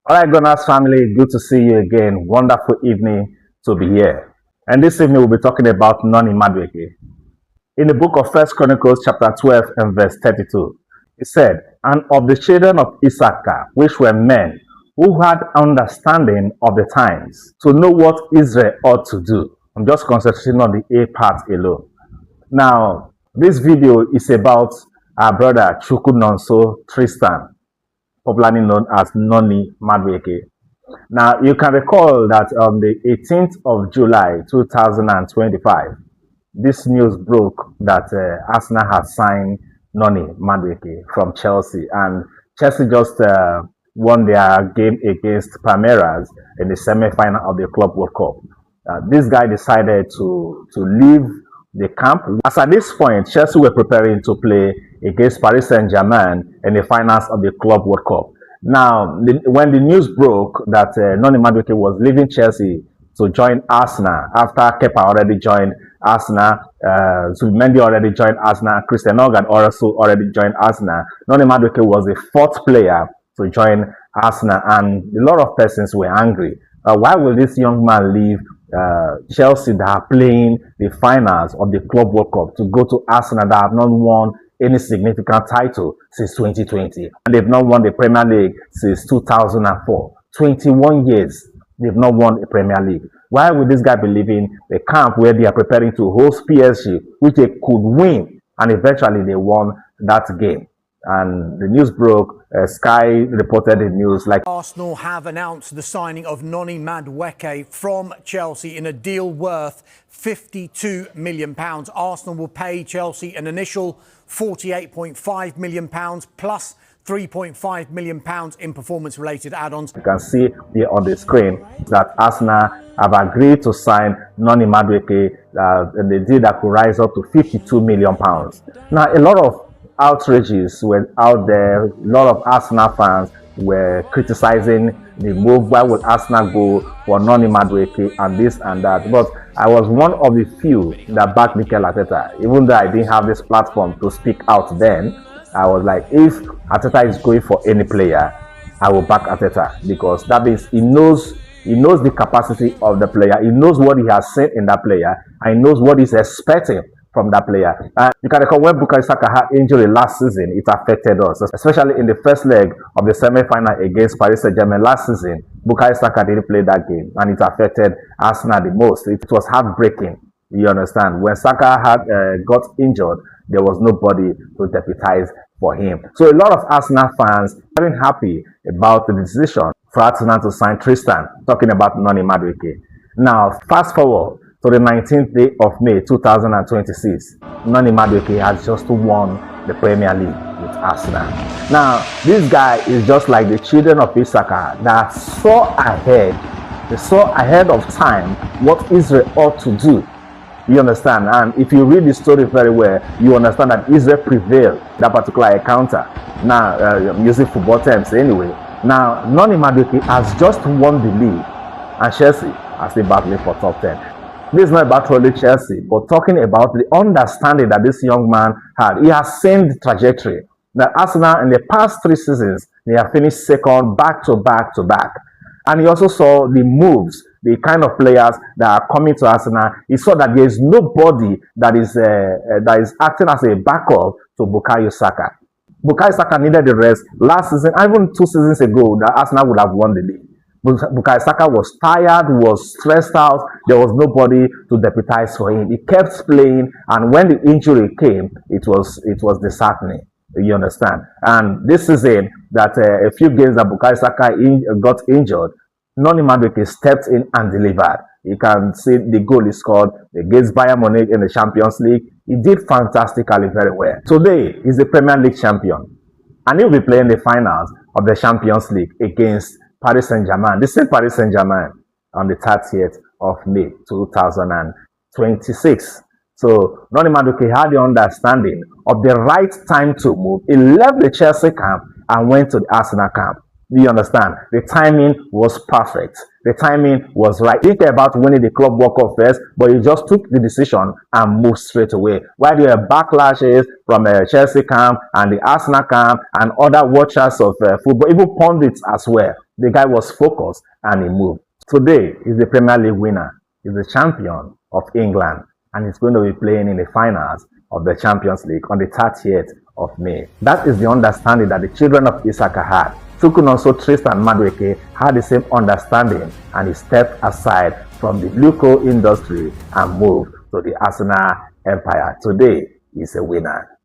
All right, Gunners family, good to see you again. Wonderful evening to be here. And this evening we'll be talking about Noni Madueke. In the book of First Chronicles, chapter 12 and verse 32, it said, "And of the children of Issacher, which were men who had understanding of the times, to know what Israel ought to do." I'm just concentrating on the A part alone. Now, this video is about our brother Chukwu Nonso Tristan, popularly known as Noni Madueke. Now, you can recall that on the 18th of July 2025, this news broke that Arsenal had signed Noni Madueke from Chelsea, and Chelsea just won their game against Palmeiras in the semi-final of the Club World Cup. This guy decided to leave the camp. As at this point, Chelsea were preparing to play against Paris Saint-Germain in the finals of the Club World Cup. Now, when the news broke that Noni Madueke was leaving Chelsea to join Arsenal, after Kepa already joined Arsenal, Zubimendi already joined Arsenal, Christian Organ also already joined Arsenal, Noni Madueke was the fourth player to join Arsenal, and a lot of persons were angry. Why will this young man leave Chelsea that are playing the finals of the Club World Cup to go to Arsenal that have not won any significant title since 2020, and they've not won the Premier League since 2004? 21 years they've not won a Premier League. Why would this guy be leaving the camp where they are preparing to host PSG, which they could win, and eventually they won that game? And the news broke. Sky reported the news like Arsenal have announced the signing of Noni Madueke from Chelsea in a deal worth £52 million. Arsenal will pay Chelsea an initial £48.5 million plus £3.5 million in performance-related add-ons. You can see here on the screen that Arsenal have agreed to sign Noni Madueke in a deal that could rise up to £52 million. Now, a lot of outrages were out there. A lot of Arsenal fans were criticizing the move. Why would Arsenal go for Noni Madueke and this and that? But I was one of the few that backed Mikel Arteta. Even though I didn't have this platform to speak out then, I was like, if Arteta is going for any player, I will back Arteta, because that means he knows the capacity of the player. He knows what he has seen in that player, and he knows what he's expecting from that player. You can recall when Bukayo Saka had injury last season, it affected us, especially in the first leg of the semi-final against Paris Saint-Germain last season. Bukayo Saka didn't play that game, and it affected Arsenal the most. It was heartbreaking, you understand. When Saka had got injured, there was nobody to deputize for him. So a lot of Arsenal fans are very happy about the decision for Arsenal to sign Tristan, talking about Noni Madueke. Now, fast forward to the 19th day of May 2026, Noni Madueke has just won the Premier League with Arsenal. Now, this guy is just like the children of Issacher that saw ahead. They saw ahead of time what Israel ought to do. You understand? And if you read the story very well, you understand that Israel prevailed that particular encounter. Now, I'm using football terms anyway. Now, Noni Madueke has just won the league, and Chelsea are still battling for top 10. This is not about only Chelsea, but talking about the understanding that this young man had. He has seen the trajectory. That Arsenal in the past 3 seasons, they have finished second back to back to back. And he also saw the moves, the kind of players that are coming to Arsenal. He saw that there is nobody that is acting as a backup to Bukayo Saka. Bukayo Saka needed the rest last season, even 2 seasons ago, that Arsenal would have won the league. Bukayo Saka was tired, was stressed out. There was nobody to deputize for him. He kept playing, and when the injury came, it was disheartening. You understand? And this season, that a few games that Bukayo Saka got injured, Noni Madueke stepped in and delivered. You can see the goal he scored against Bayern Munich in the Champions League. He did fantastically very well. Today, he's the Premier League champion, and he'll be playing the finals of the Champions League against Paris Saint-Germain. This is Paris Saint-Germain on the 30th of May 2026. So Noni Madueke had the understanding of the right time to move. He left the Chelsea camp and went to the Arsenal camp. Do you understand? The timing was perfect. The timing was right. He didn't care about winning the Club World Cup first, but he just took the decision and moved straight away. While there were backlashes from Chelsea camp and the Arsenal camp and other watchers of football, even pundits as well, The guy was focused and he moved. Today, he's the Premier League winner. He's the champion of England and he's going to be playing in the finals of the Champions League on the 30th of May. That is the understanding that the children of Issacher had. Chukwunonso, Tristan Madueke had the same understanding and he stepped aside from the blue coal industry and moved to the Arsenal empire. Today, he's a winner.